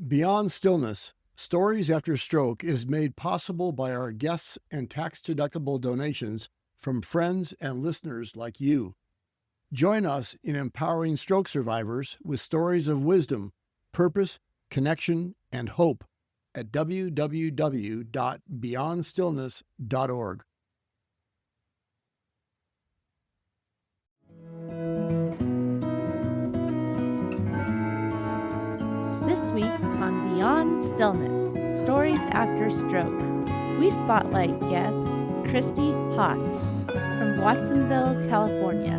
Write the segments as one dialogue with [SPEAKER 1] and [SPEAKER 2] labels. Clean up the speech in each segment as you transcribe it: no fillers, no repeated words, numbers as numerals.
[SPEAKER 1] Beyond Stillness, Stories After Stroke is made possible by our guests and tax-deductible donations from friends and listeners like you. Join us in empowering stroke survivors with stories of wisdom, purpose, connection, and hope at www.beyondstillness.org.
[SPEAKER 2] This week on Beyond Stillness, Stories After Stroke, we spotlight guest Kristi Haas from Watsonville, California.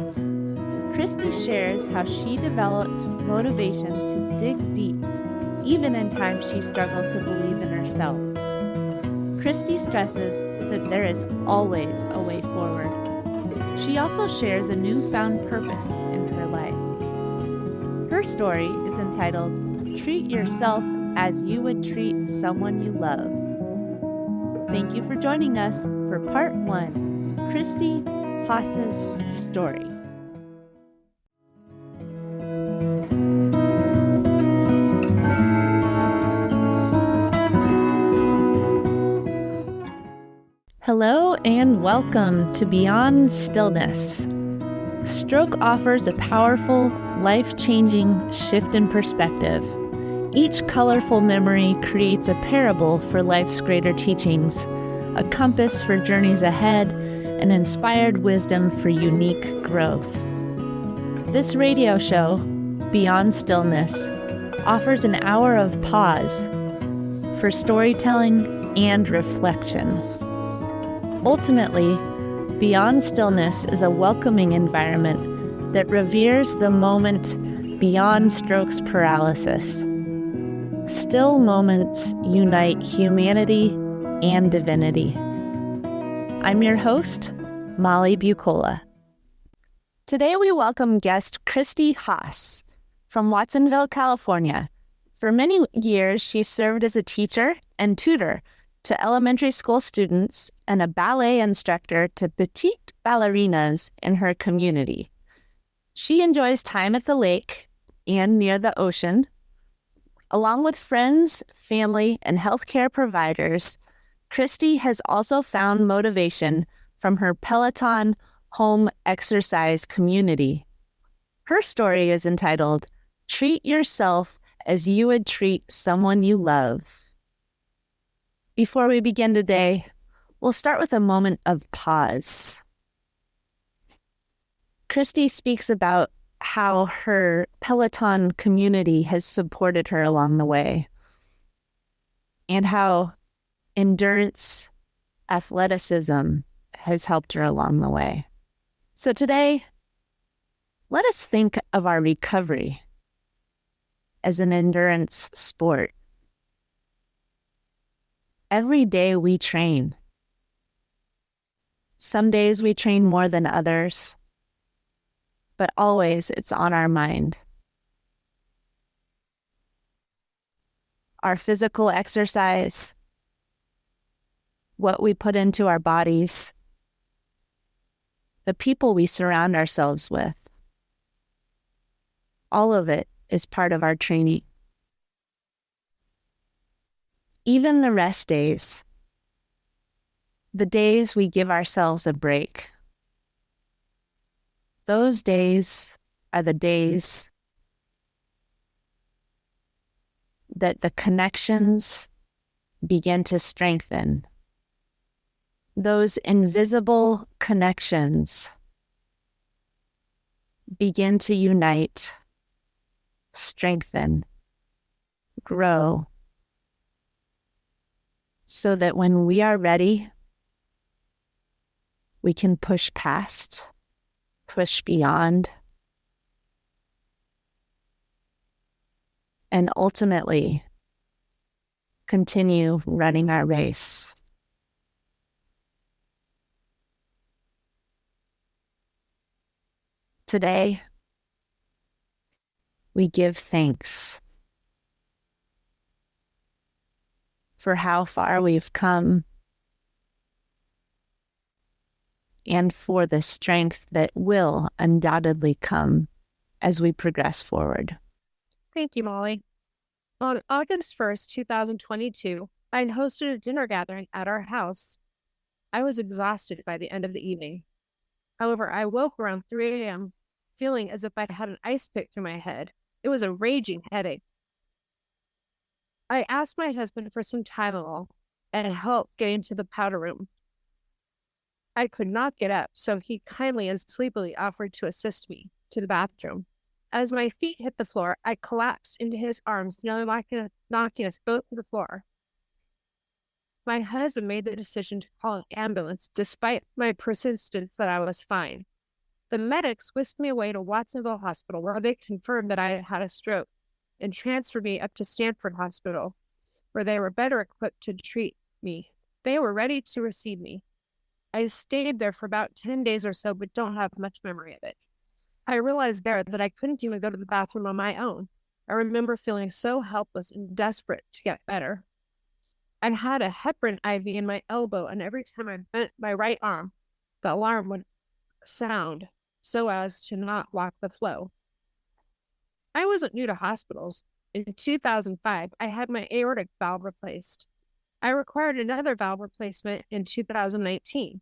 [SPEAKER 2] Kristi shares how she developed motivation to dig deep, even in times she struggled to believe in herself. Kristi stresses that there is always a way forward. She also shares a newfound purpose in her life. Her story is entitled Treat Yourself as You Would Treat Someone You Love. Thank you for joining us for Part 1, Kristi Haas's story. Hello and welcome to Beyond Stillness. Stroke offers a powerful, life-changing shift in perspective. Each colorful memory creates a parable for life's greater teachings, a compass for journeys ahead, and inspired wisdom for unique growth. This radio show, Beyond Stillness, offers an hour of pause for storytelling and reflection. Ultimately, Beyond Stillness is a welcoming environment that reveres the moment beyond stroke's paralysis. Still moments unite humanity and divinity. I'm your host, Molly Bucola. Today we welcome guest Kristi Haas from Watsonville, California. For many years, she served as a teacher and tutor to elementary school students and a ballet instructor to petite ballerinas in her community. She enjoys time at the lake and near the ocean. Along with friends, family, and healthcare providers, Kristi has also found motivation from her Peloton home exercise community. Her story is entitled, Treat Yourself as You Would Treat Someone You Love. Before we begin today, we'll start with a moment of pause. Kristi speaks about how her Peloton community has supported her along the way, and how endurance, athleticism has helped her along the way. So today, let us think of our recovery as an endurance sport. Every day we train. Some days we train more than others, but always it's on our mind. Our physical exercise, what we put into our bodies, the people we surround ourselves with, all of it is part of our training. Even the rest days, the days we give ourselves a break, those days are the days that the connections begin to strengthen. Those invisible connections begin to unite, strengthen, grow, so that when we are ready, we can push past, push beyond, and ultimately continue running our race. Today, we give thanks for how far we've come and for the strength that will undoubtedly come as we progress forward.
[SPEAKER 3] Thank you, Molly. On August 1st, 2022, I hosted a dinner gathering at our house. I was exhausted by the end of the evening. However, I woke around 3 a.m. feeling as if I had an ice pick through my head. It was a raging headache. I asked my husband for some Tylenol and help getting to the powder room. I could not get up, so he kindly and sleepily offered to assist me to the bathroom. As my feet hit the floor, I collapsed into his arms, nearly knocking us both to the floor. My husband made the decision to call an ambulance, despite my persistence that I was fine. The medics whisked me away to Watsonville Hospital, where they confirmed that I had had a stroke, and transferred me up to Stanford Hospital, where they were better equipped to treat me. They were ready to receive me. I stayed there for about 10 days or so, but don't have much memory of it. I realized there that I couldn't even go to the bathroom on my own. I remember feeling so helpless and desperate to get better. I had a heparin IV in my elbow, and every time I bent my right arm, the alarm would sound so as to not block the flow. I wasn't new to hospitals. In 2005, I had my aortic valve replaced. I required another valve replacement in 2019.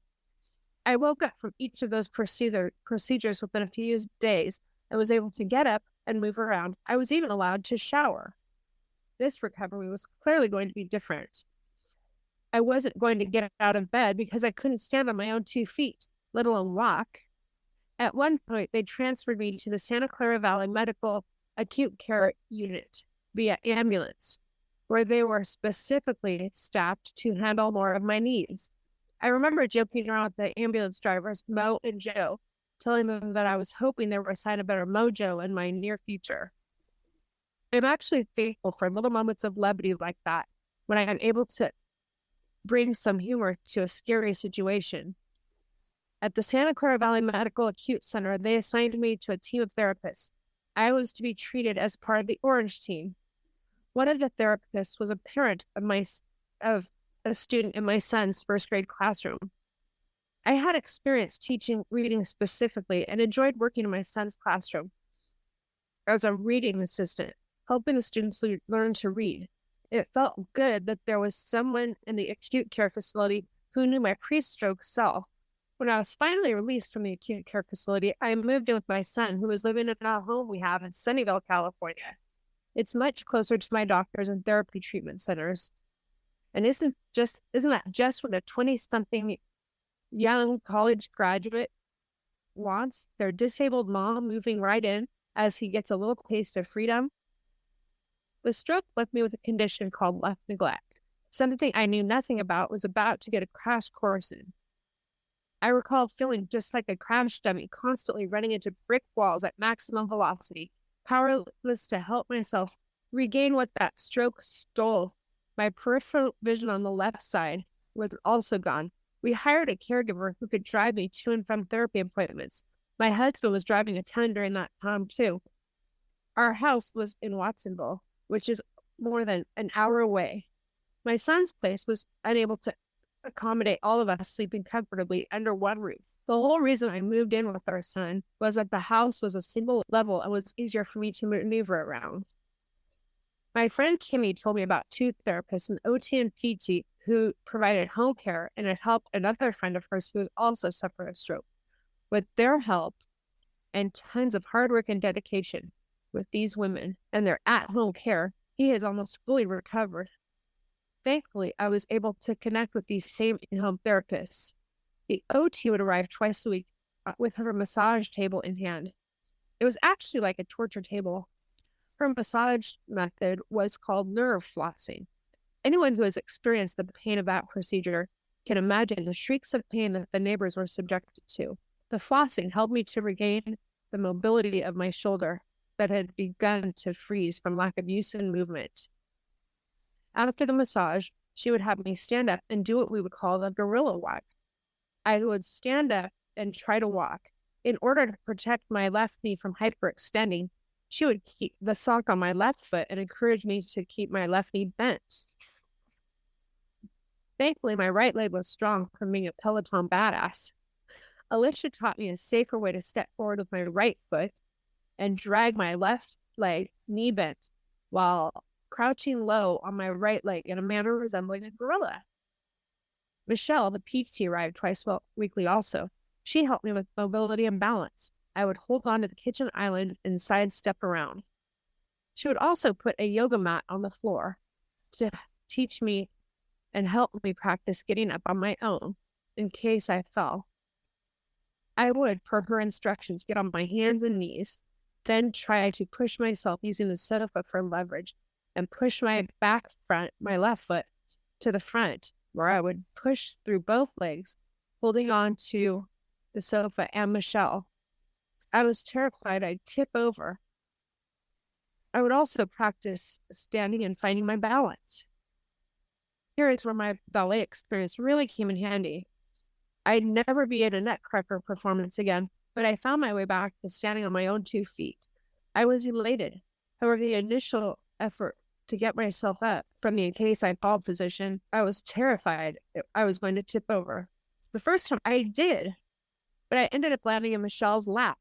[SPEAKER 3] I woke up from each of those procedures within a few days and was able to get up and move around. I was even allowed to shower. This recovery was clearly going to be different. I wasn't going to get out of bed because I couldn't stand on my own 2 feet, let alone walk. At one point, they transferred me to the Santa Clara Valley Medical Acute Care Unit via ambulance, where they were specifically staffed to handle more of my needs. I remember joking around with the ambulance drivers, Mo and Joe, telling them that I was hoping they were a sign of better mojo in my near future. I'm actually thankful for little moments of levity like that, when I am able to bring some humor to a scary situation. At the Santa Clara Valley Medical Acute Center, they assigned me to a team of therapists. I was to be treated as part of the Orange team. One of the therapists was a parent of a student in my son's first grade classroom. I had experience teaching reading specifically and enjoyed working in my son's classroom as a reading assistant, helping the students learn to read. It felt good that there was someone in the acute care facility who knew my pre-stroke self. When I was finally released from the acute care facility, I moved in with my son, who was living in a home we have in Sunnyvale, California. It's much closer to my doctors and therapy treatment centers. And isn't that just what a 20-something young college graduate wants? Their disabled mom moving right in as he gets a little taste of freedom? The stroke left me with a condition called left neglect, something I knew nothing about, was about to get a crash course in. I recall feeling just like a crash dummy, constantly running into brick walls at maximum velocity, powerless to help myself regain what that stroke stole. My peripheral vision on the left side was also gone. We hired a caregiver who could drive me to and from therapy appointments. My husband was driving a ton during that time, too. Our house was in Watsonville, which is more than an hour away. My son's place was unable to accommodate all of us sleeping comfortably under one roof. The whole reason I moved in with our son was that the house was a single level and was easier for me to maneuver around. My friend Kimmy told me about 2 therapists, an OT and PT, who provided home care, and it helped another friend of hers who also suffered a stroke. With their help and tons of hard work and dedication with these women and their at-home care, he has almost fully recovered. Thankfully, I was able to connect with these same in-home therapists. The OT would arrive twice a week with her massage table in hand. It was actually like a torture table. Her massage method was called nerve flossing. Anyone who has experienced the pain of that procedure can imagine the shrieks of pain that the neighbors were subjected to. The flossing helped me to regain the mobility of my shoulder that had begun to freeze from lack of use and movement. After the massage, she would have me stand up and do what we would call the gorilla walk. I would stand up and try to walk. In order to protect my left knee from hyperextending, she would keep the sock on my left foot and encourage me to keep my left knee bent. Thankfully, my right leg was strong from being a Peloton badass. Alicia taught me a safer way to step forward with my right foot and drag my left leg knee bent while crouching low on my right leg in a manner resembling a gorilla. Michelle, the PT, arrived twice weekly also. She helped me with mobility and balance. I would hold on to the kitchen island and sidestep around. She would also put a yoga mat on the floor to teach me and help me practice getting up on my own in case I fell. I would, per her instructions, get on my hands and knees, then try to push myself using the sofa for leverage and push my my left foot to the front, where I would push through both legs, holding on to the sofa and Michelle. I was terrified I'd tip over. I would also practice standing and finding my balance. Here is where my ballet experience really came in handy. I'd never be at a nutcracker performance again, but I found my way back to standing on my own 2 feet. I was elated. However, the initial effort to get myself up from the in case I fall position, I was terrified I was going to tip over. The first time I did, but I ended up landing in Michelle's lap.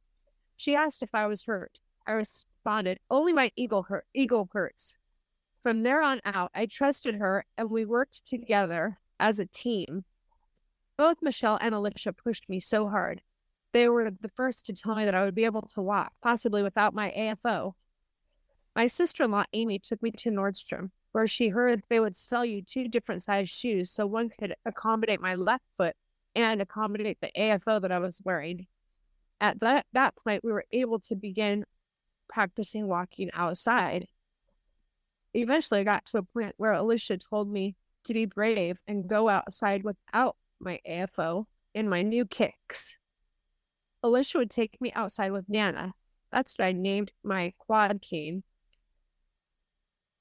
[SPEAKER 3] She asked if I was hurt. I responded, only my ego hurts. From there on out, I trusted her and we worked together as a team. Both Michelle and Alicia pushed me so hard. They were the first to tell me that I would be able to walk, possibly without my AFO. My sister-in-law, Amy, took me to Nordstrom, where she heard they would sell you 2 different size shoes so one could accommodate my left foot and accommodate the AFO that I was wearing. At that point, we were able to begin practicing walking outside. Eventually, I got to a point where Alicia told me to be brave and go outside without my AFO and my new kicks. Alicia would take me outside with Nana. That's what I named my quad cane.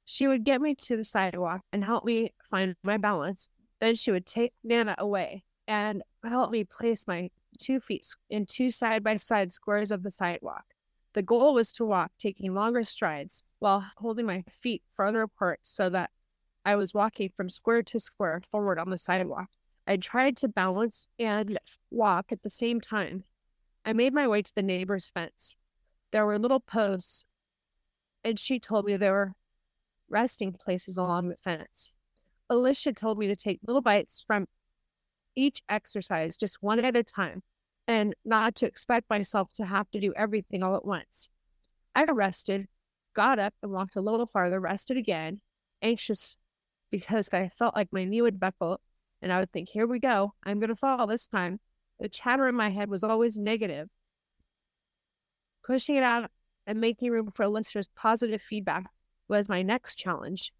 [SPEAKER 3] She would get me to the sidewalk and help me find my balance. Then she would take Nana away and help me place my 2 feet in 2 side-by-side squares of the sidewalk. The goal was to walk, taking longer strides while holding my feet farther apart so that I was walking from square to square forward on the sidewalk. I tried to balance and walk at the same time. I made my way to the neighbor's fence. There were little posts, and she told me there were resting places along the fence. Alicia told me to take little bites from each exercise, just one at a time, and not to expect myself to have to do everything all at once. I rested, got up and walked a little farther, rested again, anxious because I felt like my knee would buckle, and I would think, here we go, I'm going to fall this time. The chatter in my head was always negative. Pushing it out and making room for Alicia's positive feedback was my next challenge.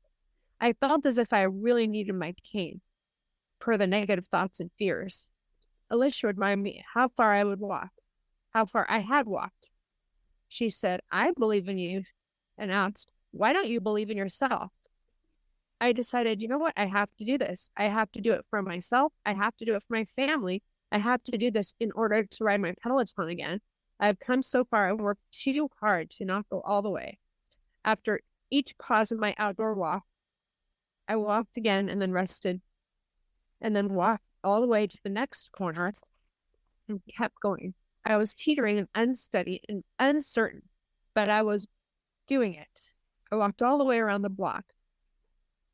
[SPEAKER 3] I felt as if I really needed my cane, per the negative thoughts and fears. Alicia would remind me how far I would walk, how far I had walked. She said, I believe in you, and asked, why don't you believe in yourself? I decided, you know what? I have to do this. I have to do it for myself. I have to do it for my family. I have to do this in order to ride my Peloton again. I've come so far and worked too hard to not go all the way. After each pause in my outdoor walk, I walked again and then rested, and then walked all the way to the next corner and kept going. I was teetering and unsteady and uncertain, but I was doing it. I walked all the way around the block.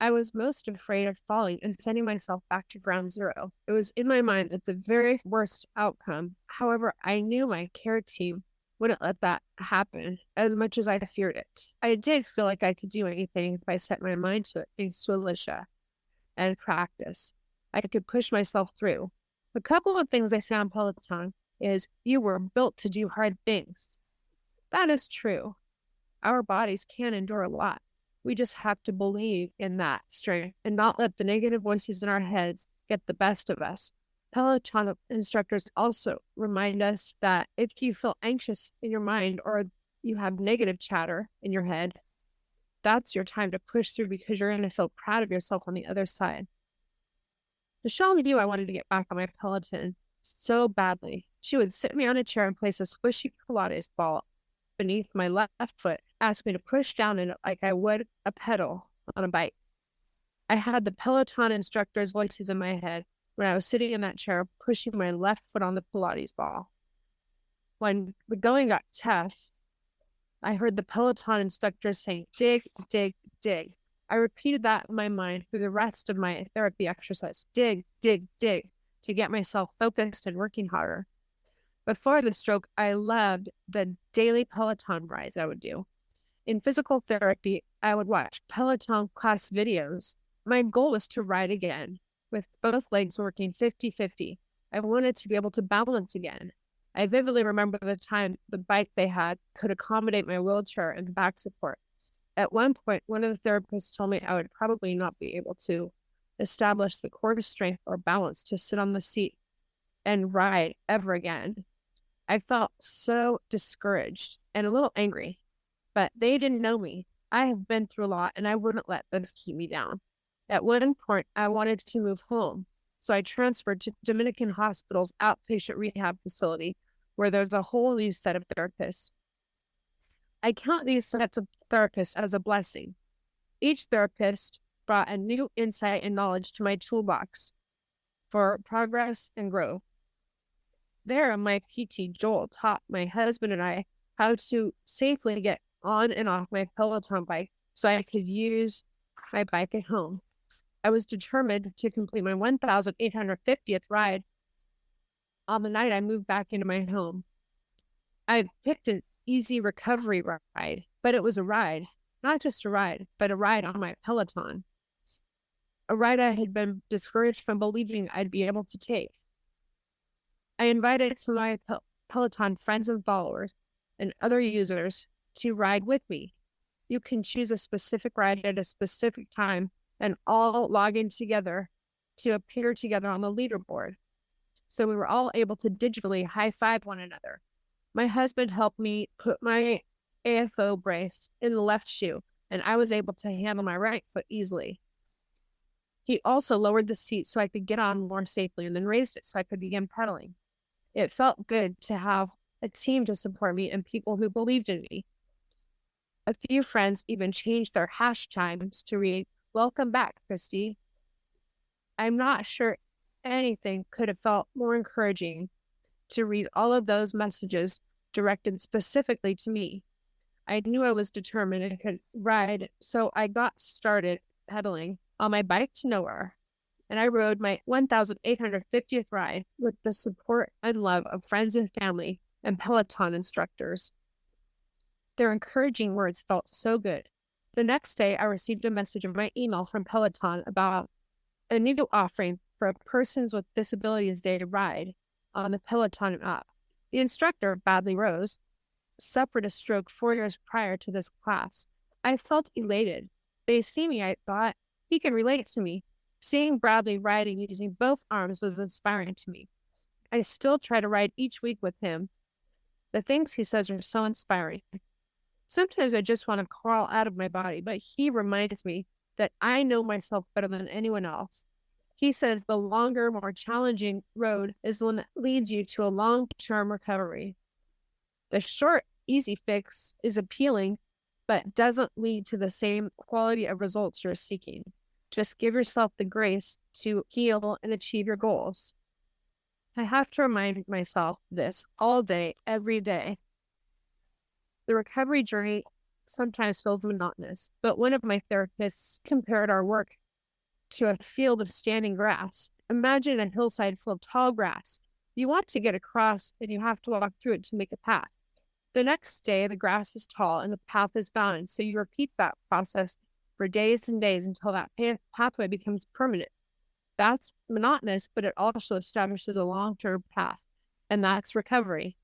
[SPEAKER 3] I was most afraid of falling and sending myself back to ground zero. It was in my mind that the very worst outcome. However, I knew my care team wouldn't let that happen as much as I feared it. I did feel like I could do anything if I set my mind to it, thanks to Alicia and practice. I could push myself through. A couple of things I say on Peloton is, you were built to do hard things. That is true. Our bodies can endure a lot. We just have to believe in that strength and not let the negative voices in our heads get the best of us. Peloton instructors also remind us that if you feel anxious in your mind or you have negative chatter in your head, that's your time to push through, because you're going to feel proud of yourself on the other side. Michelle knew I wanted to get back on my Peloton so badly. She would sit me on a chair and place a squishy Pilates ball beneath my left foot, ask me to push down in it like I would a pedal on a bike. I had the Peloton instructor's voices in my head when I was sitting in that chair, pushing my left foot on the Pilates ball. When the going got tough, I heard the Peloton instructor saying, dig, dig, dig. I repeated that in my mind through the rest of my therapy exercise. Dig, dig, dig, to get myself focused and working harder. Before the stroke, I loved the daily Peloton rides I would do. In physical therapy, I would watch Peloton class videos. My goal was to ride again, with both legs working 50-50. I wanted to be able to balance again. I vividly remember the time the bike they had could accommodate my wheelchair and back support. At one point, one of the therapists told me I would probably not be able to establish the core strength or balance to sit on the seat and ride ever again. I felt so discouraged and a little angry, but they didn't know me. I have been through a lot and I wouldn't let this keep me down. At one point, I wanted to move home, so I transferred to Dominican Hospital's outpatient rehab facility, where there's a whole new set of therapists. I count these sets of therapists as a blessing. Each therapist brought a new insight and knowledge to my toolbox for progress and growth. There, my PT Joel taught my husband and I how to safely get on and off my Peloton bike so I could use my bike at home. I was determined to complete my 1,850th ride on the night I moved back into my home. I picked an easy recovery ride, but it was a ride, not just a ride, but a ride on my Peloton. A ride I had been discouraged from believing I'd be able to take. I invited some of my Peloton friends and followers and other users to ride with me. You can choose a specific ride at a specific time and all log in together to appear together on the leaderboard. So we were all able to digitally high-five one another. My husband helped me put my AFO brace in the left shoe, and I was able to handle my right foot easily. He also lowered the seat so I could get on more safely and then raised it so I could begin pedaling. It felt good to have a team to support me and people who believed in me. A few friends even changed their hashtags to read, "Welcome back, Kristi." I'm not sure anything could have felt more encouraging to read all of those messages directed specifically to me. I knew I was determined and could ride, so I got started pedaling on my bike to nowhere, and I rode my 1,850th ride with the support and love of friends and family and Peloton instructors. Their encouraging words felt so good. The next day, I received a message in my email from Peloton about a new offering for a Persons with Disabilities Day to ride on the Peloton app. The instructor, Badley Rose, suffered a stroke 4 years prior to this class. I felt elated. They see me, I thought. He can relate to me. Seeing Bradley riding using both arms was inspiring to me. I still try to ride each week with him. The things he says are so inspiring. Sometimes I just want to crawl out of my body, but he reminds me that I know myself better than anyone else. He says the longer, more challenging road is the one that leads you to a long-term recovery. The short, easy fix is appealing, but doesn't lead to the same quality of results you're seeking. Just give yourself the grace to heal and achieve your goals. I have to remind myself this all day, every day. The recovery journey sometimes feels monotonous, but one of my therapists compared our work to a field of standing grass. Imagine a hillside full of tall grass. You want to get across and you have to walk through it to make a path. The next day, the grass is tall and the path is gone, so you repeat that process for days and days until that pathway becomes permanent. That's monotonous, but it also establishes a long-term path, and that's recovery.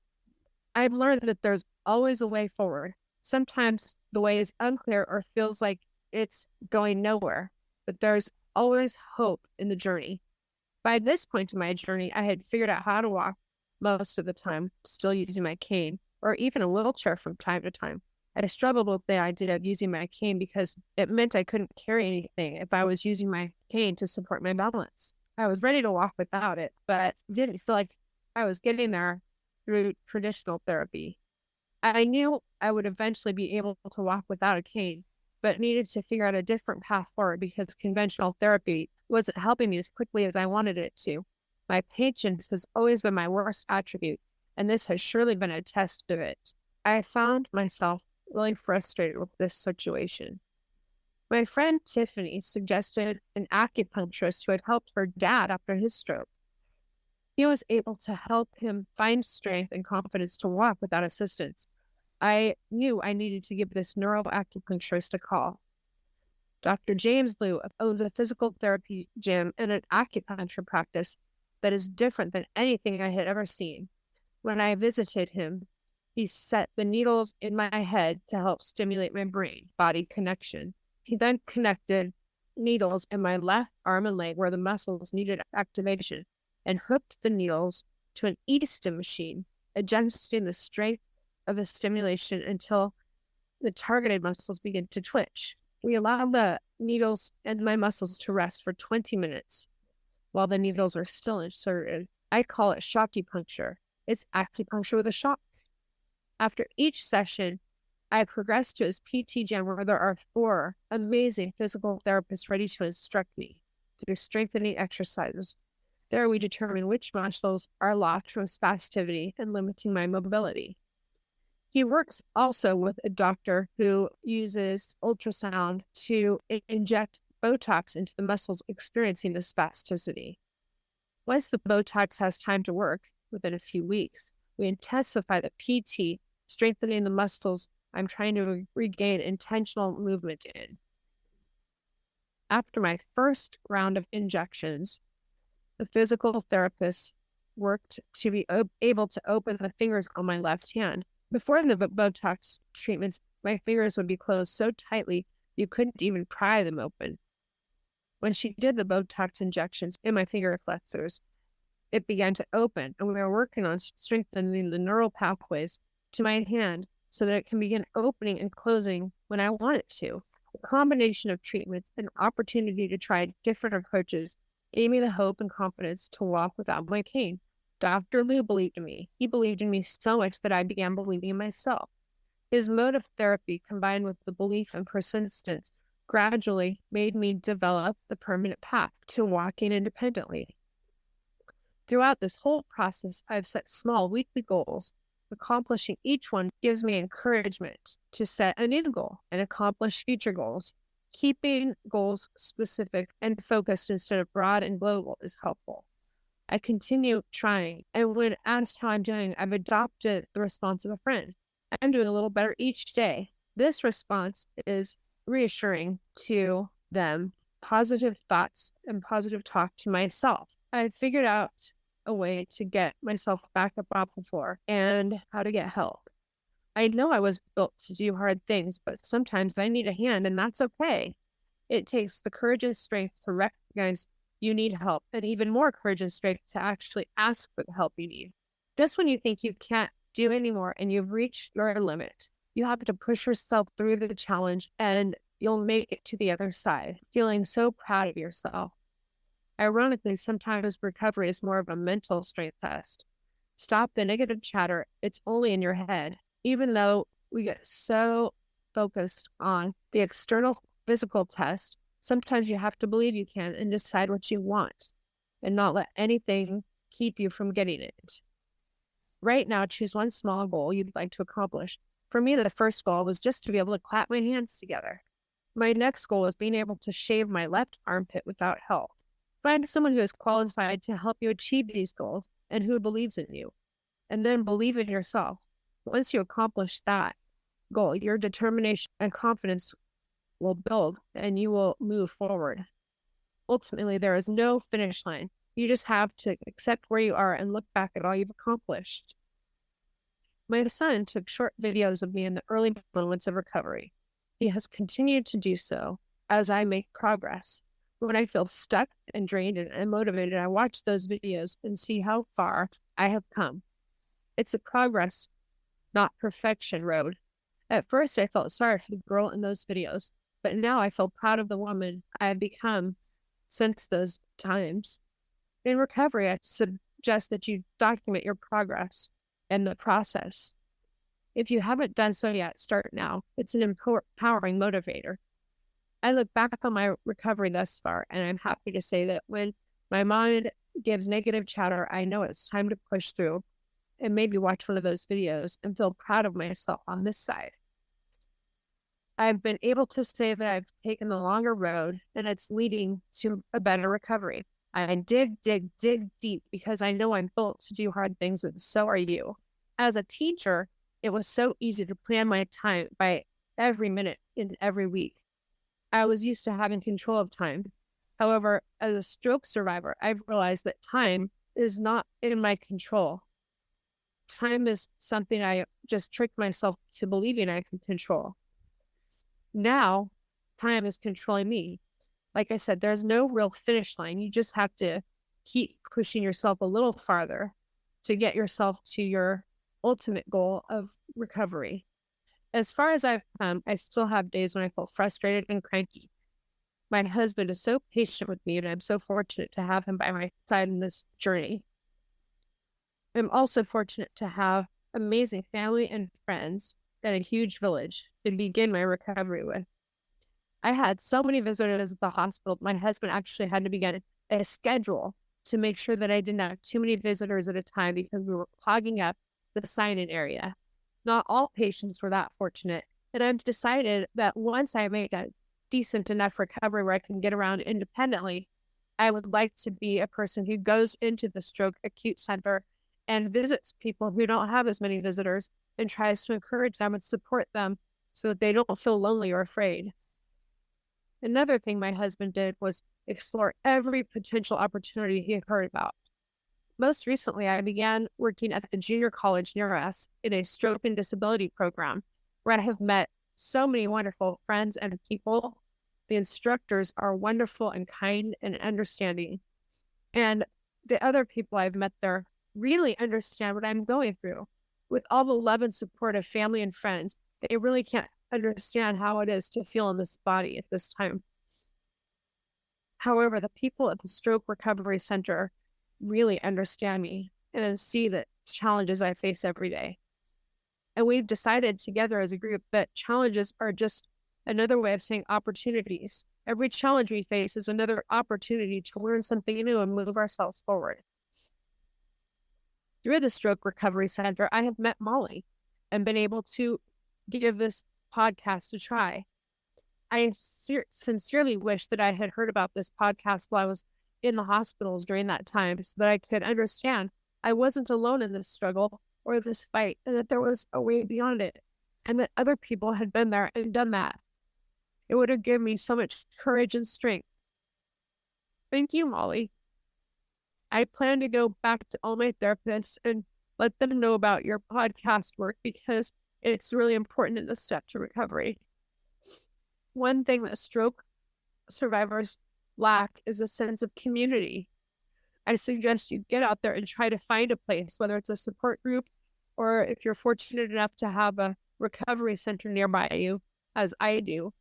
[SPEAKER 3] I've learned that there's always a way forward. Sometimes the way is unclear or feels like it's going nowhere, but there's always hope in the journey. By this point in my journey, I had figured out how to walk most of the time, still using my cane, or even a wheelchair from time to time. I struggled with the idea of using my cane because it meant I couldn't carry anything if I was using my cane to support my balance. I was ready to walk without it, but didn't feel like I was getting there through traditional therapy. I knew I would eventually be able to walk without a cane, but needed to figure out a different path forward because conventional therapy wasn't helping me as quickly as I wanted it to. My patience has always been my worst attribute, and this has surely been a test of it. I found myself really frustrated with this situation. My friend Tiffany suggested an acupuncturist who had helped her dad after his stroke. He was able to help him find strength and confidence to walk without assistance. I knew I needed to give this neuroacupuncturist a call. Dr. James Liu owns a physical therapy gym and an acupuncture practice that is different than anything I had ever seen. When I visited him, he set the needles in my head to help stimulate my brain-body connection. He then connected needles in my left arm and leg where the muscles needed activation and hooked the needles to an e-stim machine, adjusting the strength of the stimulation until the targeted muscles begin to twitch. We allowed the needles and my muscles to rest for 20 minutes while the needles are still inserted. I call it shockupuncture. It's acupuncture with a shock. After each session, I progressed to his PT gym where there are 4 amazing physical therapists ready to instruct me through strengthening exercises. There we determine which muscles are locked from spasticity and limiting my mobility. He works also with a doctor who uses ultrasound to inject Botox into the muscles experiencing the spasticity. Once the Botox has time to work, within a few weeks, we intensify the PT, strengthening the muscles I'm trying to regain intentional movement in. After my first round of injections, the physical therapist worked to be able to open the fingers on my left hand. Before the Botox treatments, my fingers would be closed so tightly you couldn't even pry them open. When she did the Botox injections in my finger flexors, it began to open, and we were working on strengthening the neural pathways to my hand so that it can begin opening and closing when I want it to. A combination of treatments and opportunity to try different approaches gave me the hope and confidence to walk without my cane. Dr. Liu believed in me. He believed in me so much that I began believing in myself. His mode of therapy, combined with the belief and persistence, gradually made me develop the permanent path to walking independently. Throughout this whole process, I've set small weekly goals. Accomplishing each one gives me encouragement to set a new goal and accomplish future goals. Keeping goals specific and focused instead of broad and global is helpful. I continue trying, and when asked how I'm doing, I've adopted the response of a friend. I'm doing a little better each day. This response is reassuring to them, positive thoughts and positive talk to myself. I've figured out a way to get myself back up off the floor and how to get help. I know I was built to do hard things, but sometimes I need a hand, and that's okay. It takes the courage and strength to recognize you need help, and even more courage and strength to actually ask for the help you need. Just when you think you can't do anymore and you've reached your limit, you have to push yourself through the challenge, and you'll make it to the other side, feeling so proud of yourself. Ironically, sometimes recovery is more of a mental strength test. Stop the negative chatter. It's only in your head. Even though we get so focused on the external physical test, sometimes you have to believe you can and decide what you want and not let anything keep you from getting it. Right now, choose one small goal you'd like to accomplish. For me, the first goal was just to be able to clap my hands together. My next goal is being able to shave my left armpit without help. Find someone who is qualified to help you achieve these goals and who believes in you. And then believe in yourself. Once you accomplish that goal, your determination and confidence will build and you will move forward. Ultimately, there is no finish line. You just have to accept where you are and look back at all you've accomplished. My son took short videos of me in the early moments of recovery. He has continued to do so as I make progress. When I feel stuck and drained and unmotivated, I watch those videos and see how far I have come. It's a progress, not perfection road. At first, I felt sorry for the girl in those videos, but now I feel proud of the woman I have become since those times. In recovery, I suggest that you document your progress and the process. If you haven't done so yet, start now. It's an empowering motivator. I look back on my recovery thus far, and I'm happy to say that when my mind gives negative chatter, I know it's time to push through and maybe watch one of those videos and feel proud of myself on this side. I've been able to say that I've taken the longer road and it's leading to a better recovery. I dig deep because I know I'm built to do hard things, and so are you. As a teacher, it was so easy to plan my time by every minute in every week. I was used to having control of time. However, as a stroke survivor, I've realized that time is not in my control. Time is something I just tricked myself to believing I can control. Now, time is controlling me. Like I said, there's no real finish line. You just have to keep pushing yourself a little farther to get yourself to your ultimate goal of recovery. As far as I've come, I still have days when I feel frustrated and cranky. My husband is so patient with me, and I'm so fortunate to have him by my side in this journey. I'm also fortunate to have amazing family and friends and a huge village to begin my recovery with. I had so many visitors at the hospital. My husband actually had to begin a schedule to make sure that I didn't have too many visitors at a time because we were clogging up the sign-in area. Not all patients were that fortunate. And I've decided that once I make a decent enough recovery where I can get around independently, I would like to be a person who goes into the stroke acute center and visits people who don't have as many visitors and tries to encourage them and support them so that they don't feel lonely or afraid. Another thing my husband did was explore every potential opportunity he heard about. Most recently, I began working at the junior college near us in a stroke and disability program, where I have met so many wonderful friends and people. The instructors are wonderful and kind and understanding. And the other people I've met there really understand what I'm going through. With all the love and support of family and friends, they really can't understand how it is to feel in this body at this time. However, the people at the Stroke Recovery Center really understand me and see the challenges I face every day. And we've decided together as a group that challenges are just another way of saying opportunities. Every challenge we face is another opportunity to learn something new and move ourselves forward. Through the Stroke Recovery Center, I have met Molly and been able to give this podcast a try. I sincerely wish that I had heard about this podcast while I was in the hospitals during that time so that I could understand I wasn't alone in this struggle or this fight, and that there was a way beyond it, and that other people had been there and done that. It would have given me so much courage and strength. Thank you, Molly. I plan to go back to all my therapists and let them know about your podcast work because it's really important in the step to recovery. One thing that stroke survivors lack is a sense of community. I suggest you get out there and try to find a place, whether it's a support group or if you're fortunate enough to have a recovery center nearby you, as I do,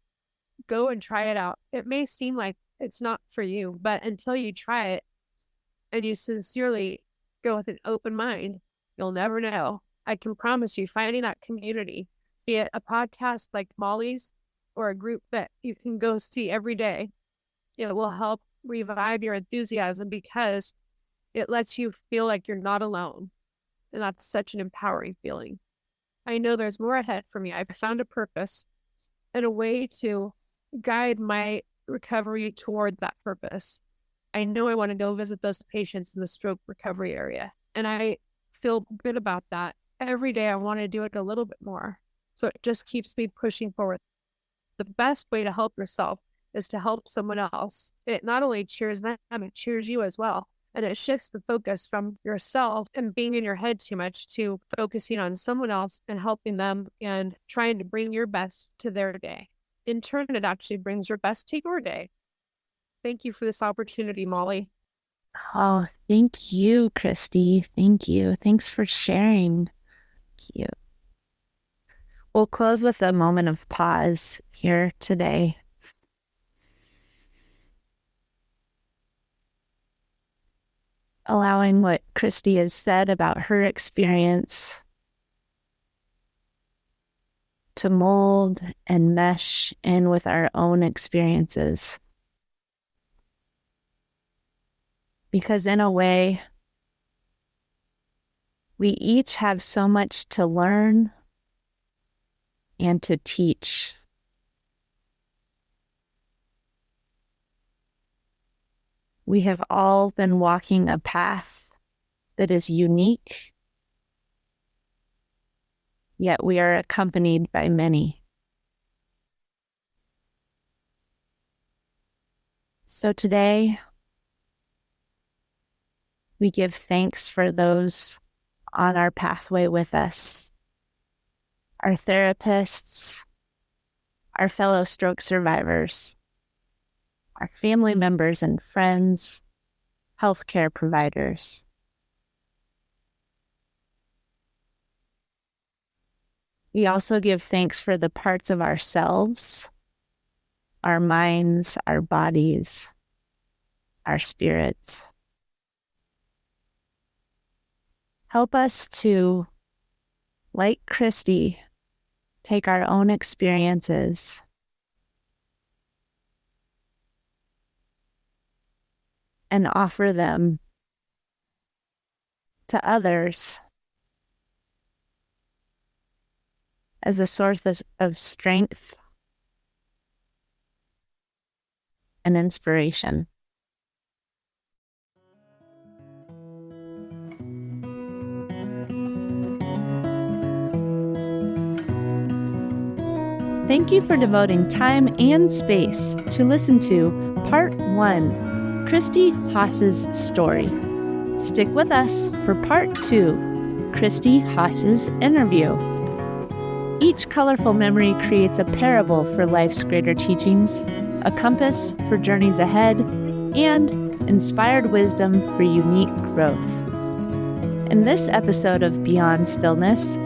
[SPEAKER 3] go and try it out. It may seem like it's not for you, but until you try it and you sincerely go with an open mind, you'll never know. I can promise you, finding that community, be it a podcast like Molly's or a group that you can go see every day, it will help revive your enthusiasm because it lets you feel like you're not alone. And that's such an empowering feeling. I know there's more ahead for me. I've found a purpose and a way to guide my recovery toward that purpose. I know I want to go visit those patients in the stroke recovery area. And I feel good about that. Every day I want to do it a little bit more. So it just keeps me pushing forward. The best way to help yourself is to help someone else. It not only cheers them, it cheers you as well. And it shifts the focus from yourself and being in your head too much to focusing on someone else and helping them and trying to bring your best to their day. In turn, it actually brings your best to your day. Thank you for this opportunity, Molly.
[SPEAKER 2] Oh, thank you, Kristi. Thank you. Thanks for sharing. Thank you. We'll close with a moment of pause here today. Allowing what Kristi has said about her experience to mold and mesh in with our own experiences. Because in a way, we each have so much to learn and to teach We have all been walking a path that is unique, yet we are accompanied by many. So today, we give thanks for those on our pathway with us, our therapists, our fellow stroke survivors, our family members and friends, healthcare providers. We also give thanks for the parts of ourselves, our minds, our bodies, our spirits. Help us to, like Kristi, take our own experiences and offer them to others as a source of strength and inspiration. Thank you for devoting time and space to listen to Part 1, Kristi Haas's story. Stick with us for Part 2, Kristi Haas's interview. Each colorful memory creates a parable for life's greater teachings, a compass for journeys ahead, and inspired wisdom for unique growth. In this episode of Beyond Stillness,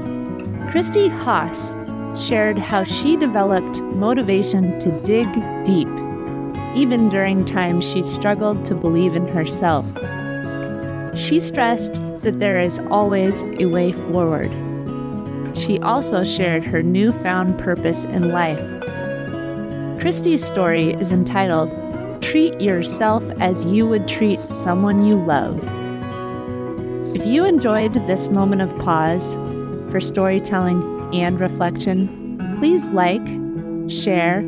[SPEAKER 2] Kristi Haas shared how she developed motivation to dig deep, even during times she struggled to believe in herself. She stressed that there is always a way forward. She also shared her newfound purpose in life. Kristi's story is entitled, Treat Yourself as You Would Treat Someone You Love. If you enjoyed this moment of pause for storytelling and reflection, please like, share,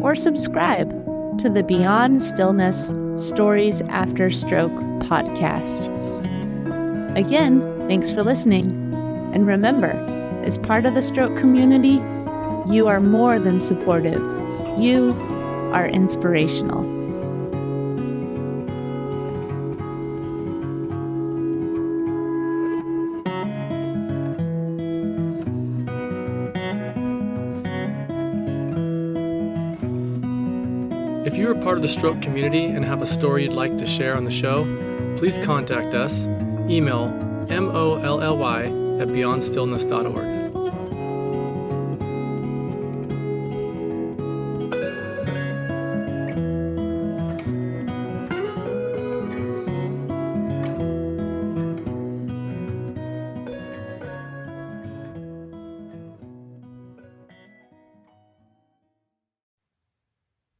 [SPEAKER 2] or subscribe to the Beyond Stillness Stories After Stroke podcast. Again, thanks for listening. And remember, as part of the stroke community, you are more than supportive. You are inspirational.
[SPEAKER 4] If you are part of the stroke community and have a story you'd like to share on the show, please contact us. Email molly@beyondstillness.org.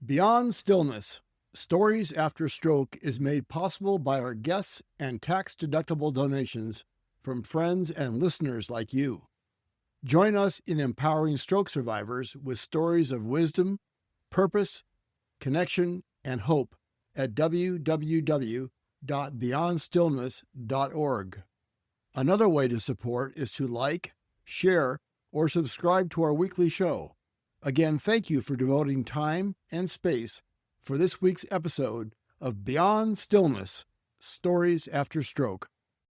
[SPEAKER 1] Beyond Stillness, Stories After Stroke is made possible by our guests and tax-deductible donations from friends and listeners like you. Join us in empowering stroke survivors with stories of wisdom, purpose, connection, and hope at www.beyondstillness.org. Another way to support is to like, share, or subscribe to our weekly show. Again, thank you for devoting time and space for this week's episode of Beyond Stillness, Stories After Stroke.